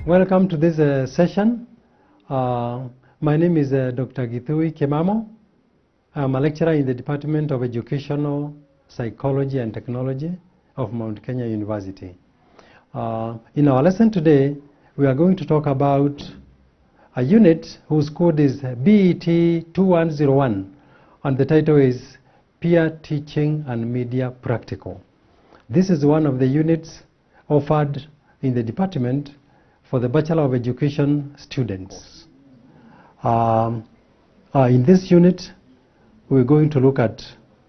Welcome to this session. My name is Dr. Githui Kemamo. I'm a lecturer in the Department of Educational Psychology and Technology of Mount Kenya University. In our lesson today, we are going to talk about a unit whose code is BET2101, and the title is Peer Teaching and Media Practical. This is one of the units offered in the department for the Bachelor of Education students. In this unit, we're going to look at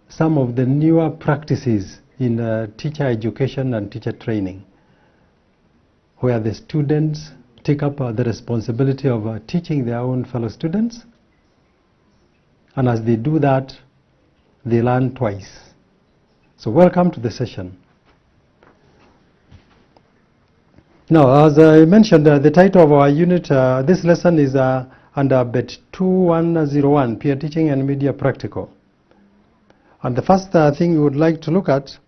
some of the newer practices in teacher education and teacher training, where the students take up the responsibility of teaching their own fellow students, and as they do that, they learn twice. So welcome to the session. Now, as I mentioned, the title of our unit, this lesson is under BET2101, Peer Teaching and Media Practical. And the first thing we would like to look at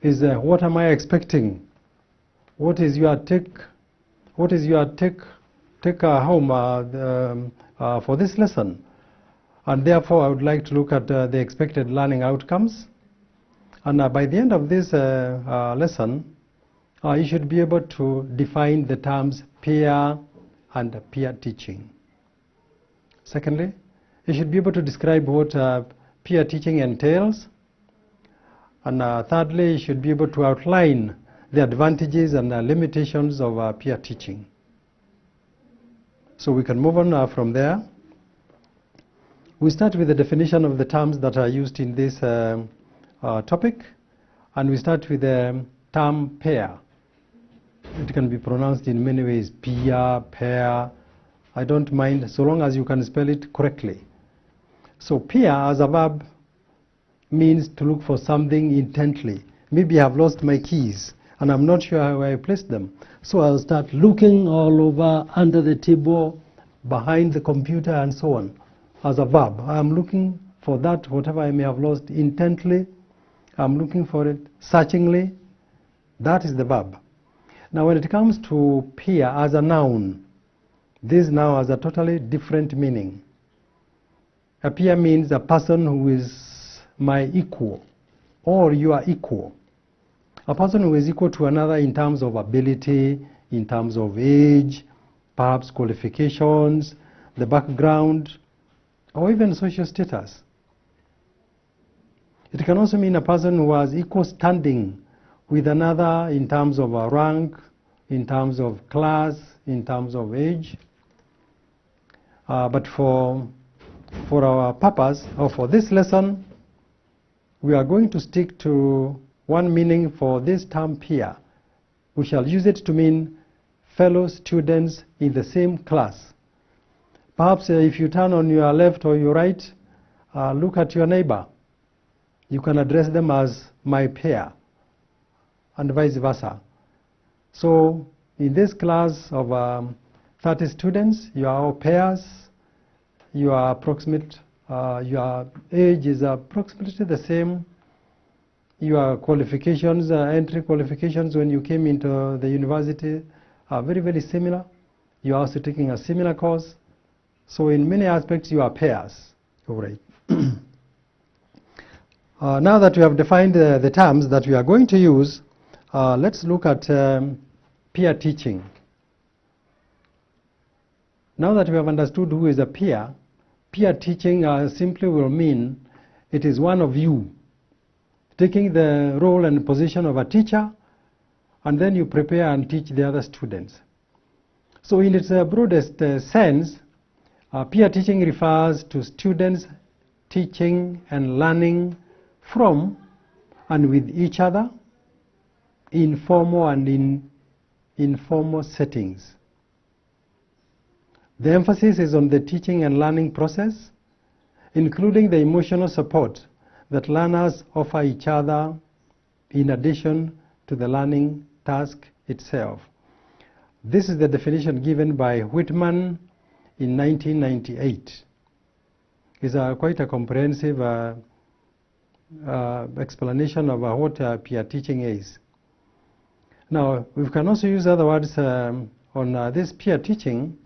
is what am I expecting? What is your take? What is your take home for this lesson? And therefore, I would like to look at the expected learning outcomes. And by the end of this lesson, you should be able to define the terms peer and peer teaching. Secondly, you should be able to describe what peer teaching entails. And thirdly, you should be able to outline the advantages and limitations of peer teaching. So we can move on from there. We start with the definition of the terms that are used in this topic, and we start with the term pair. It can be pronounced in many ways: peer, pair. I don't mind, so long as you can spell it correctly. So peer as a verb means to look for something intently. Maybe I've lost my keys and I'm not sure where I placed them. So I'll start looking all over, under the table, behind the computer, and so on. As a verb, I'm looking for that, whatever I may have lost, intently. I'm looking for it searchingly. That is the verb. Now, when it comes to peer as a noun, this now has a totally different meaning. A peer means a person who is my equal, or you are equal. A person who is equal to another in terms of ability, in terms of age, perhaps qualifications, the background, or even social status. It can also mean a person who has equal standing with another in terms of rank, in terms of class, in terms of age. But for our purpose, or for this lesson, we are going to stick to one meaning for this term peer. We shall use it to mean fellow students in the same class. Perhaps if you turn on your left or your right, look at your neighbor. You can address them as my peer, and vice versa. So in this class of 30 students, you are all pairs. Your age is approximately the same. Your qualifications, entry qualifications when you came into the university are very, very similar. You are also taking a similar course. So in many aspects, you are pairs. All right. Now that we have defined the terms that we are going to use, let's look at peer teaching. Now that we have understood who is a peer, peer teaching simply will mean it is one of you taking the role and position of a teacher, and then you prepare and teach the other students. So in its broadest sense, peer teaching refers to students teaching and learning from and with each other in formal and informal settings. The emphasis is on the teaching and learning process, including the emotional support that learners offer each other in addition to the learning task itself. This is the definition given by Whitman in 1998. It's quite a comprehensive explanation of what peer teaching is. Now, we can also use other words on this peer teaching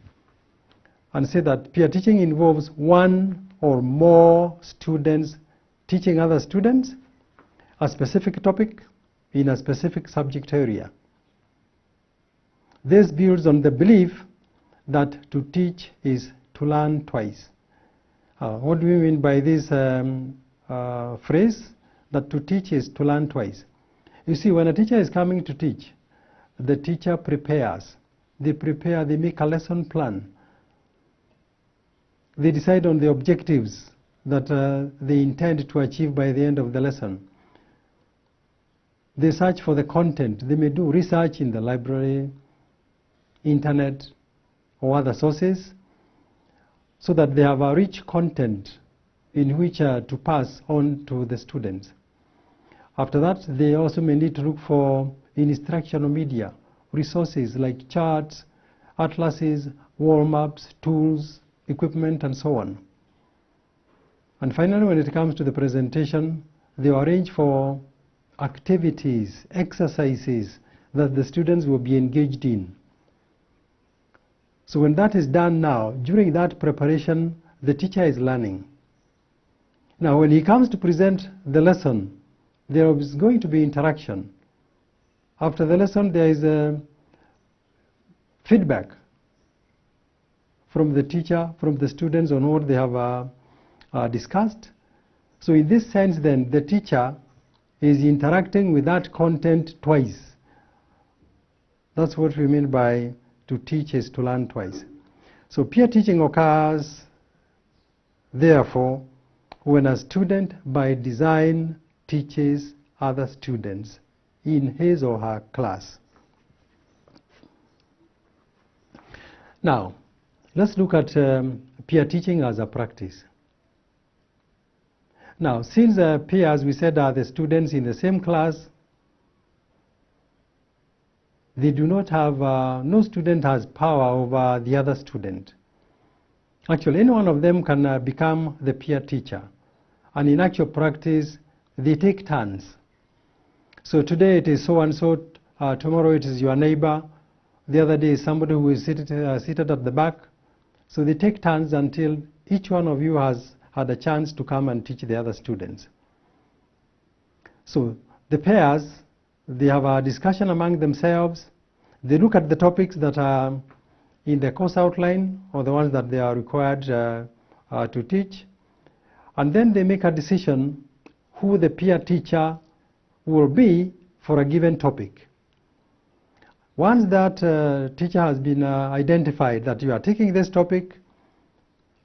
and say that peer teaching involves one or more students teaching other students a specific topic in a specific subject area. This builds on the belief that to teach is to learn twice. What do we mean by this phrase, that to teach is to learn twice? You see, when a teacher is coming to teach, the teacher prepares. They prepare, they make a lesson plan. They decide on the objectives that they intend to achieve by the end of the lesson. They search for the content. They may do research in the library, internet, or other sources, so that they have a rich content in which to pass on to the students. After that, they also may need to look for instructional media, resources like charts, atlases, warm-ups, tools, equipment, and so on. And finally, when it comes to the presentation, they arrange for activities, exercises that the students will be engaged in. So when that is done now, during that preparation, the teacher is learning. Now, when he comes to present the lesson, there is going to be interaction. After the lesson, there is a feedback from the teacher, from the students on what they have discussed. So in this sense, then, the teacher is interacting with that content twice. That's what we mean by to teach is to learn twice. So peer teaching occurs, therefore, when a student by design teaches other students in his or her class. Now, let's look at peer teaching as a practice. Now, since peers, we said, are the students in the same class, they do not have, no student has power over the other student. Actually, any one of them can become the peer teacher. And in actual practice, they take turns. So today it is so-and-so, tomorrow it is your neighbor, the other day is somebody who is seated at the back. So they take turns until each one of you has had a chance to come and teach the other students. So the pairs, they have a discussion among themselves. They look at the topics that are in the course outline or the ones that they are required to teach. And then they make a decision who the peer teacher will be for a given topic. Once that teacher has been identified that you are taking this topic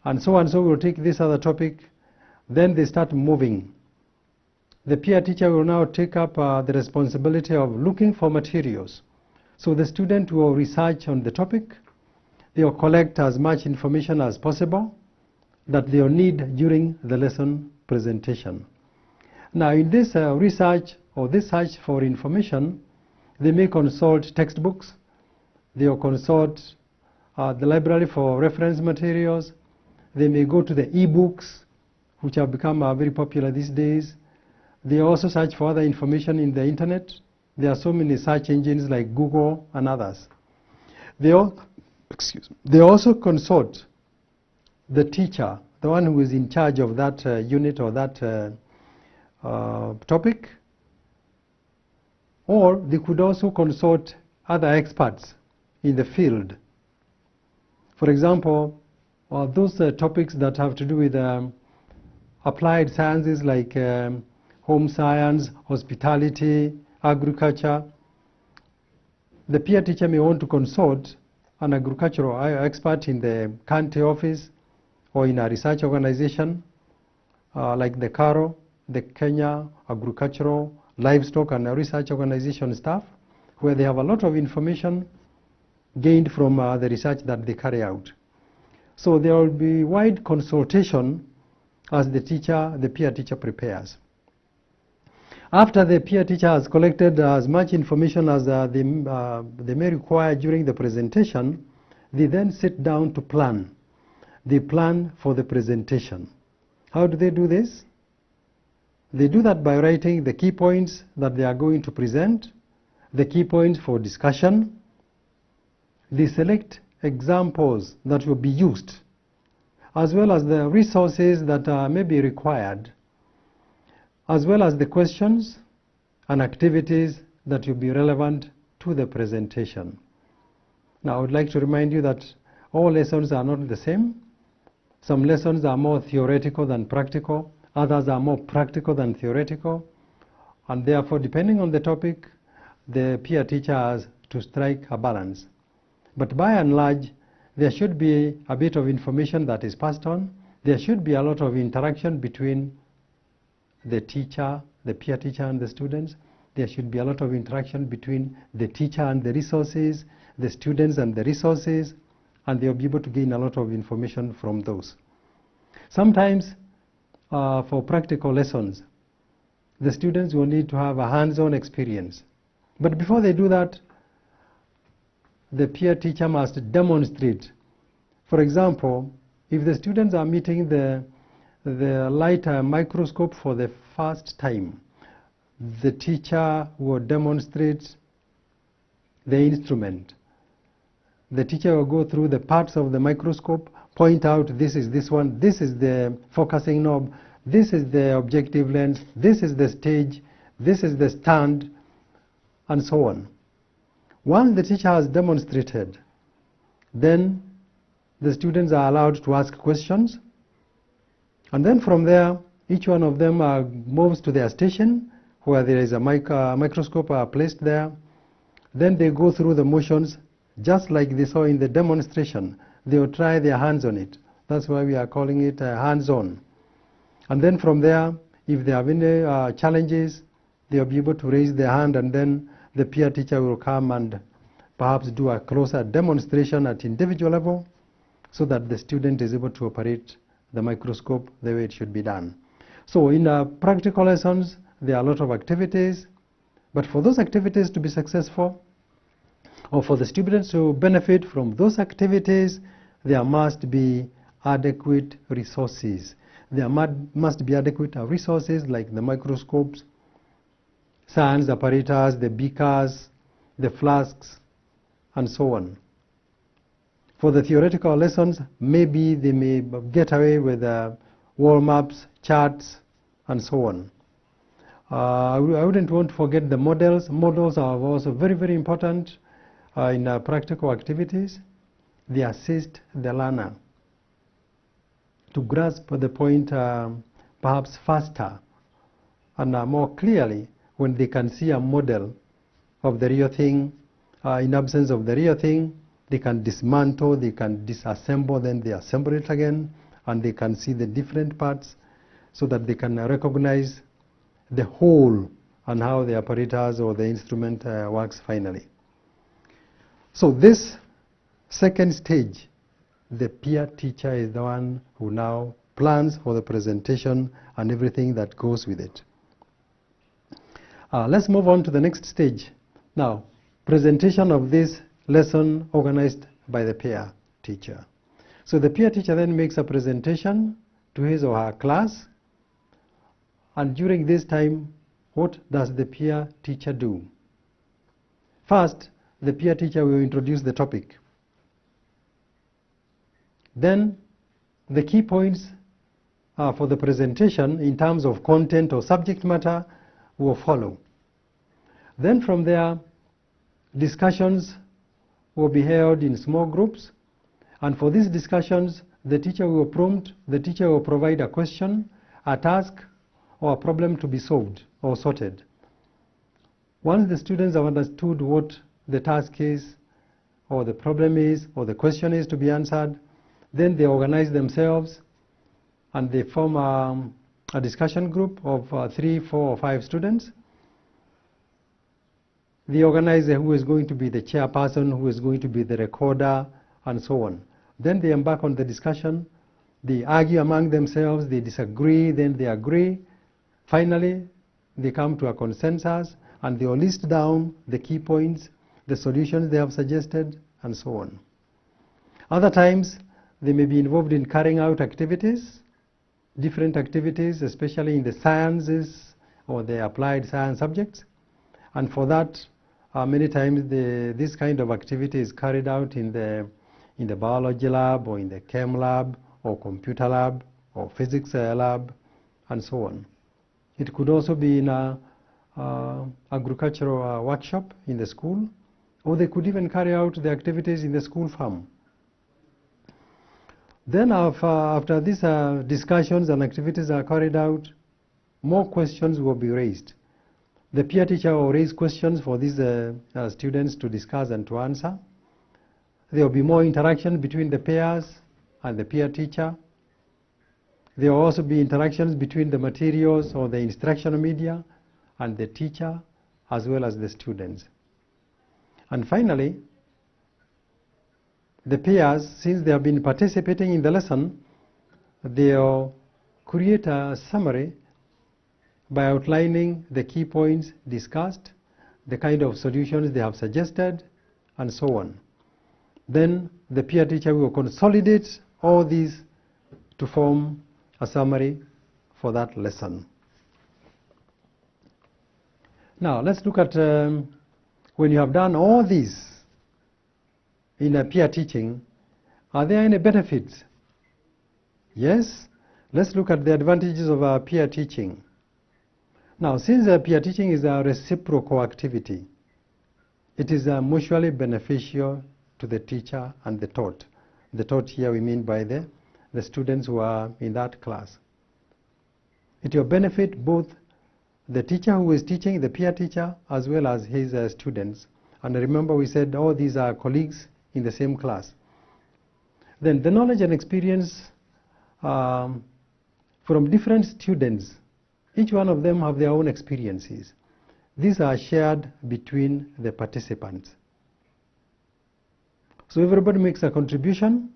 and so will take this other topic, then they start moving. The peer teacher will now take up the responsibility of looking for materials. So the student will research on the topic. They will collect as much information as possible that they will need during the lesson presentation. Now in this research or this search for information, they may consult textbooks, they will consult the library for reference materials, they may go to the e-books, which have become very popular these days. They also search for other information in the internet. There are so many search engines like Google and others. They also consult the teacher, the one who is in charge of that unit or that topic, or they could also consult other experts in the field. For example, those topics that have to do with applied sciences like home science, hospitality, agriculture. The peer teacher may want to consult an agricultural expert in the county office or in a research organization like the CARO, the Kenya Agricultural, Livestock and Research Organization staff, where they have a lot of information gained from the research that they carry out. So there will be wide consultation as the peer teacher prepares. After the peer teacher has collected as much information as they may require during the presentation, they then sit down to plan. They plan for the presentation. How do they do this? They do that by writing the key points that they are going to present. the key points for discussion. They select examples that will be used, as well as the resources that may be required, as well as the questions and activities that will be relevant to the presentation. Now, I would like to remind you that all lessons are not the same. Some lessons are more theoretical than practical, others are more practical than theoretical, and therefore, depending on the topic, the peer teacher has to strike a balance. But by and large, there should be a bit of information that is passed on. There should be a lot of interaction between the teacher, the peer teacher, and the students. There should be a lot of interaction between the teacher and the resources, the students and the resources, and they'll be able to gain a lot of information from those. Sometimes, for practical lessons, the students will need to have a hands-on experience. But before they do that, the peer teacher must demonstrate. For example, if the students are meeting the light microscope for the first time, the teacher will demonstrate the instrument. The teacher will go through the parts of the microscope, point out this is this one, this is the focusing knob, this is the objective lens, this is the stage, this is the stand, and so on. Once the teacher has demonstrated, then the students are allowed to ask questions, and then from there, each one of them moves to their station where there is a microscope placed there. Then they go through the motions just like they saw in the demonstration. They will try their hands on it. That's why we are calling it hands-on. And then from there, if they have any challenges, they will be able to raise their hand, and then the peer teacher will come and perhaps do a closer demonstration at individual level so that the student is able to operate the microscope the way it should be done. So in practical lessons, there are a lot of activities, but for those activities to be successful, or for the students to benefit from those activities, there must be adequate resources. There must be adequate resources like the microscopes, science apparatus, the beakers, the flasks, and so on. For the theoretical lessons, maybe they may get away with wall maps, charts, and so on. I wouldn't want to forget the models. Models are also very, very important in practical activities. They assist the learner to grasp the point perhaps faster and more clearly when they can see a model of the real thing. In absence of the real thing, they can dismantle, they can disassemble, then they assemble it again, and they can see the different parts so that they can recognize the whole and how the apparatus or the instrument works finally. So this second stage, the peer teacher is the one who now plans for the presentation and everything that goes with it. Let's move on to the next stage. Now, presentation of this lesson organized by the peer teacher. So the peer teacher then makes a presentation to his or her class, and during this time, what does the peer teacher do? First, the peer teacher will introduce the topic. Then, the key points for the presentation in terms of content or subject matter will follow. Then from there, discussions will be held in small groups, and for these discussions, the teacher will prompt, the teacher will provide a question, a task, or a problem to be solved or sorted. Once the students have understood what the task is, or the problem is, or the question is to be answered, then they organize themselves and they form a discussion group of 3, 4, or 5 students. They organize who is going to be the chairperson, who is going to be the recorder, and so on. Then they embark on the discussion. They argue among themselves, they disagree, then they agree. Finally, they come to a consensus, and they will list down the key points, the solutions they have suggested, and so on. Other times, they may be involved in carrying out activities, different activities, especially in the sciences or the applied science subjects. And for that, many times this kind of activity is carried out in the biology lab or in the chem lab or computer lab or physics lab and so on. It could also be in a agricultural workshop in the school, or they could even carry out the activities in the school farm. Then after these discussions and activities are carried out, more questions will be raised. The peer teacher will raise questions for these students to discuss and to answer. There will be more interaction between the peers and the peer teacher. There will also be interactions between the materials or the instructional media and the teacher as well as the students. And finally, the peers, since they have been participating in the lesson, they'll create a summary by outlining the key points discussed, the kind of solutions they have suggested, and so on. Then the peer teacher will consolidate all these to form a summary for that lesson. Now let's look at when you have done all this in a peer teaching, are there any benefits? Yes, let's look at the advantages of peer teaching. Now, since peer teaching is a reciprocal activity, it is mutually beneficial to the teacher and the taught. The taught here we mean by the students who are in that class. It will benefit both the teacher who is teaching, the peer teacher, as well as his students. And remember we said all these are colleagues in the same class. Then the knowledge and experience from different students, each one of them have their own experiences. These are shared between the participants. So everybody makes a contribution,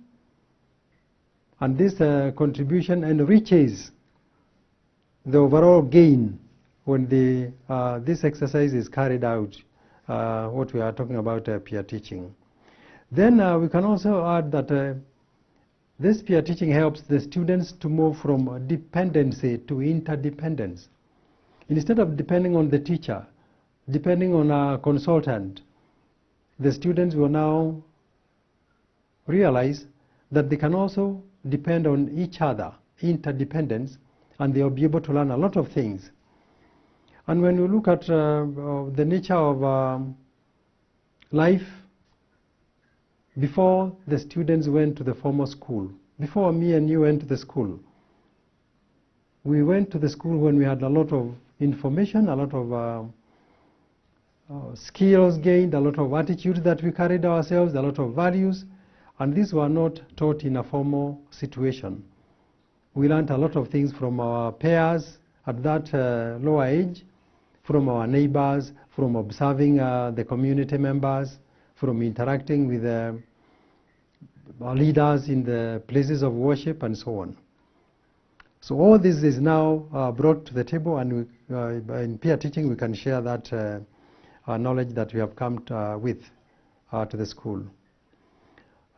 and this contribution enriches the overall gain when this exercise is carried out, what we are talking about peer teaching. Then we can also add that this peer teaching helps the students to move from dependency to interdependence. Instead of depending on the teacher, depending on a consultant, the students will now realize that they can also depend on each other, interdependence, and they will be able to learn a lot of things. And when you look at the nature of life, before the students went to the formal school, before me and you went to the school, we went to the school when we had a lot of information, a lot of skills gained, a lot of attitudes that we carried ourselves, a lot of values, and these were not taught in a formal situation. We learned a lot of things from our peers at that lower age, from our neighbors, from observing the community members, from interacting with our leaders in the places of worship and so on. So all this is now brought to the table, and in peer teaching we can share that knowledge that we have come with to the school.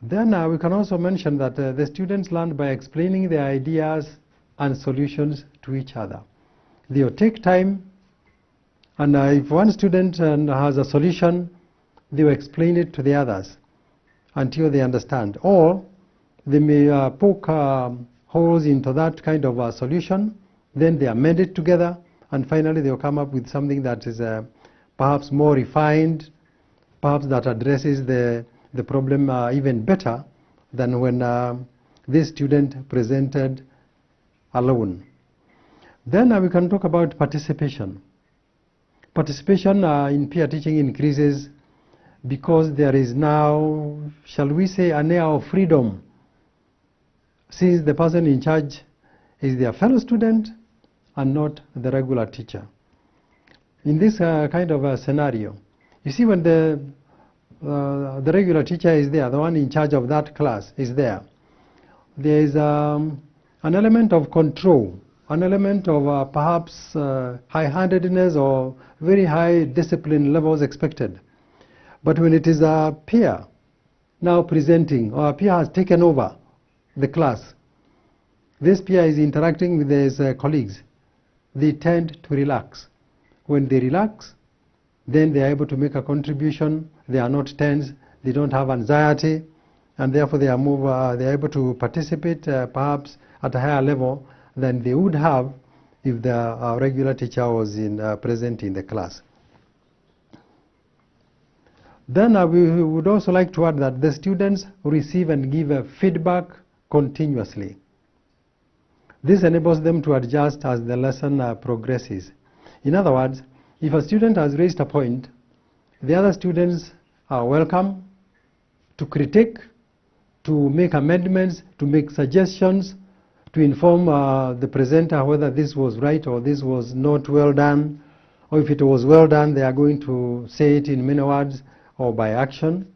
Then we can also mention that the students learn by explaining their ideas and solutions to each other. They will take time, and if one student has a solution, they will explain it to the others until they understand. Or they may poke holes into that kind of a solution, then they amend it together, and finally they will come up with something that is perhaps more refined, perhaps that addresses the problem even better than when this student presented alone. Then we can talk about participation. Participation in peer teaching increases because there is now, shall we say, an air of freedom, since the person in charge is their fellow student and not the regular teacher. In this kind of a scenario, you see, when the regular teacher is there, the one in charge of that class is there, there is an element of control, an element of perhaps high-handedness or very high discipline levels expected. But when it is a peer now presenting, or a peer has taken over the class, this peer is interacting with his colleagues, they tend to relax. When they relax, then they are able to make a contribution. They are not tense, they don't have anxiety, and therefore they are able to participate perhaps at a higher level than they would have if the regular teacher was present in the class. Then we would also like to add that the students receive and give feedback continuously. This enables them to adjust as the lesson progresses. In other words, if a student has raised a point, the other students are welcome to critique, to make amendments, to make suggestions, to inform the presenter whether this was right or this was not well done, or if it was well done, they are going to say it in many words or by action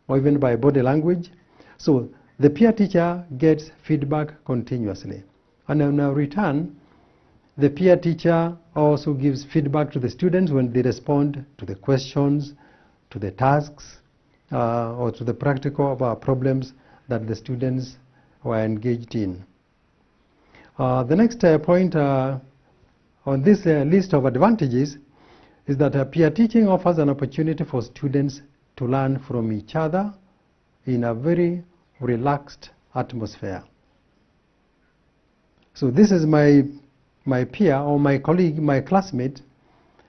or even by body language. So the peer teacher gets feedback continuously. And in return, the peer teacher also gives feedback to the students when they respond to the questions, to the tasks, or to the practical problems that the students were engaged in. The next point on this list of advantages is that peer teaching offers an opportunity for students to learn from each other in a very relaxed atmosphere. So this is my peer or my colleague, my classmate,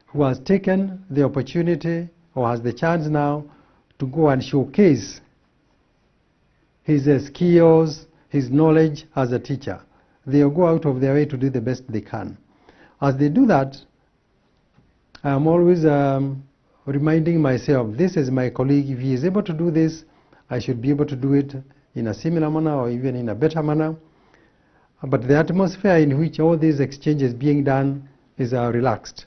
who has taken the opportunity or has the chance now to go and showcase his skills, his knowledge as a teacher. They'll go out of their way to do the best they can. As they do that, I am always reminding myself, this is my colleague. If he is able to do this, I should be able to do it in a similar manner or even in a better manner. But the atmosphere in which all these exchanges being done is relaxed.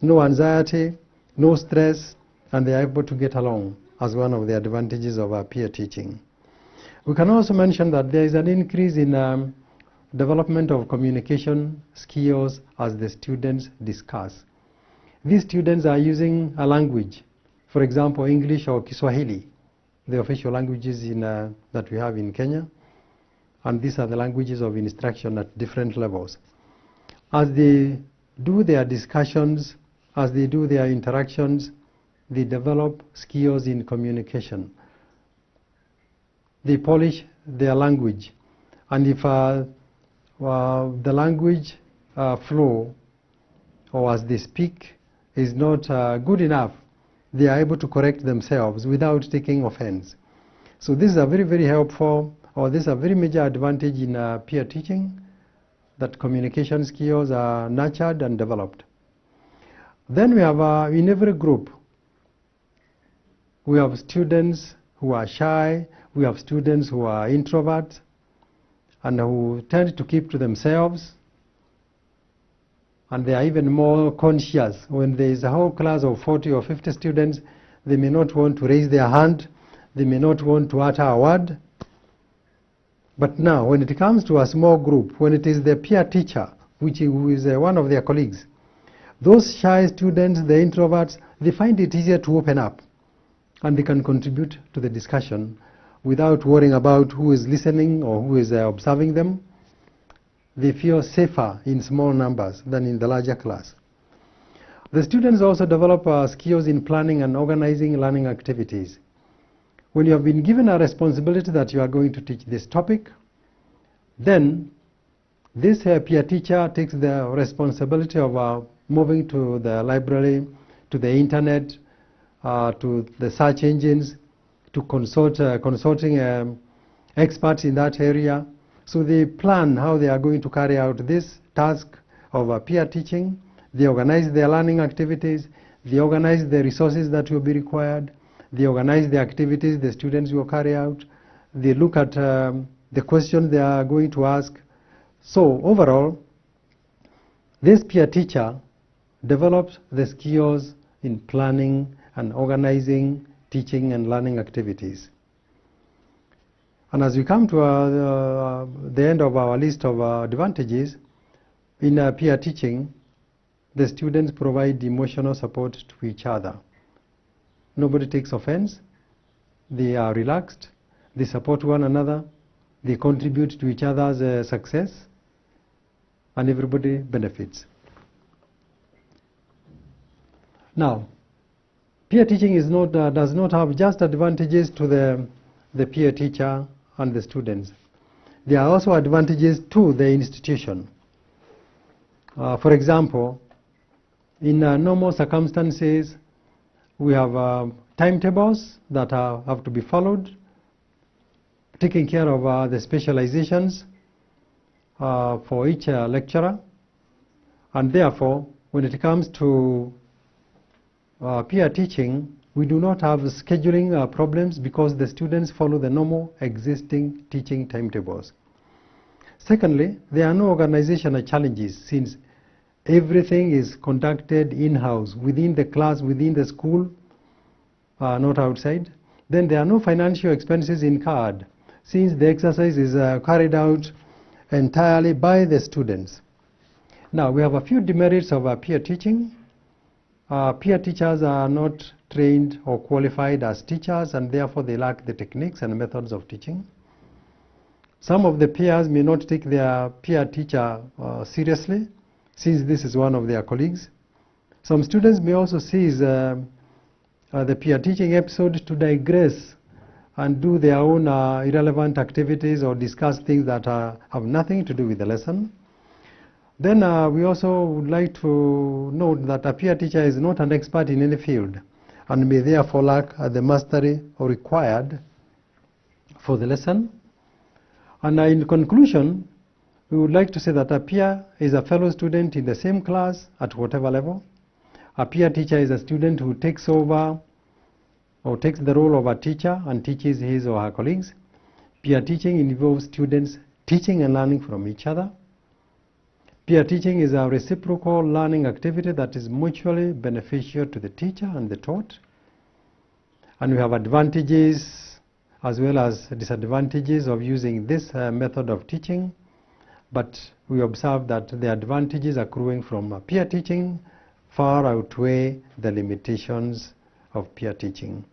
No anxiety, no stress, and they are able to get along as one of the advantages of peer teaching. We can also mention that there is an increase in development of communication skills as the students discuss. These students are using a language, for example, English or Kiswahili, the official languages that we have in Kenya. And these are the languages of instruction at different levels. As they do their discussions, as they do their interactions, they develop skills in communication. They polish their language. And if the language flow, or as they speak, is not good enough, they are able to correct themselves without taking offense. So this is a very, very helpful, or this is a very major advantage in peer teaching, that communication skills are nurtured and developed. Then we have, in every group, we have students who are shy, we have students who are introverts, and who tend to keep to themselves, and they are even more conscious. When there is a whole class of 40 or 50 students, they may not want to raise their hand, they may not want to utter a word. But now, when it comes to a small group, when it is the peer teacher, who is one of their colleagues, those shy students, the introverts, they find it easier to open up, and they can contribute to the discussion without worrying about who is listening or who is observing them. They feel safer in small numbers than in the larger class. The students also develop skills in planning and organizing learning activities. When you have been given a responsibility that you are going to teach this topic, then this peer teacher takes the responsibility of moving to the library, to the internet, to the search engines, to consulting experts in that area. So they plan how they are going to carry out this task of peer teaching. They organize their learning activities. They organize the resources that will be required. They organize the activities the students will carry out. They look at the questions they are going to ask. So overall, this peer teacher develops the skills in planning and organizing teaching and learning activities. And as we come to the end of our list of advantages, in peer teaching, the students provide emotional support to each other. Nobody takes offense. They are relaxed. They support one another. They contribute to each other's success, and everybody benefits. Now, Peer teaching is not, does not have just advantages to the peer teacher and the students. There are also advantages to the institution. For example, in normal circumstances, we have timetables that have to be followed, taking care of the specializations for each lecturer, and therefore, when it comes to peer teaching, we do not have scheduling problems because the students follow the normal existing teaching timetables. Secondly, there are no organizational challenges since everything is conducted in-house, within the class, within the school, not outside. Then there are no financial expenses incurred since the exercise is carried out entirely by the students. Now, we have a few demerits of peer teaching. Peer teachers are not trained or qualified as teachers, and therefore they lack the techniques and methods of teaching. Some of the peers may not take their peer teacher seriously, since this is one of their colleagues. Some students may also seize the peer teaching episode to digress and do their own irrelevant activities or discuss things that have nothing to do with the lesson. Then we also would like to note that a peer teacher is not an expert in any field and may therefore lack the mastery required for the lesson. And in conclusion, we would like to say that a peer is a fellow student in the same class at whatever level. A peer teacher is a student who takes over or takes the role of a teacher and teaches his or her colleagues. Peer teaching involves students teaching and learning from each other. Peer teaching is a reciprocal learning activity that is mutually beneficial to the teacher and the taught. And we have advantages as well as disadvantages of using this method of teaching. But we observe that the advantages accruing from peer teaching far outweigh the limitations of peer teaching.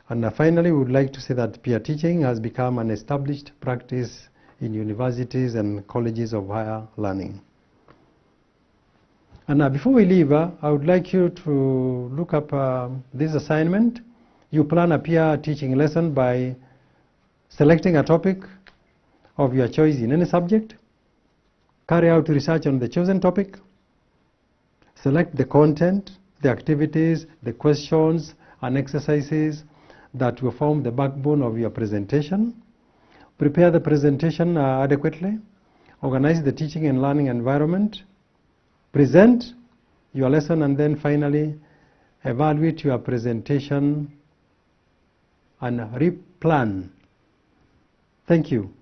And finally, we would like to say that peer teaching has become an established practice in universities and colleges of higher learning. And before we leave, I would like you to look up this assignment. You plan a peer teaching lesson by selecting a topic of your choice in any subject, carry out research on the chosen topic, select the content, the activities, the questions and exercises that will form the backbone of your presentation, prepare the presentation adequately, organize the teaching and learning environment, present your lesson, and then finally evaluate your presentation and replan. Thank you.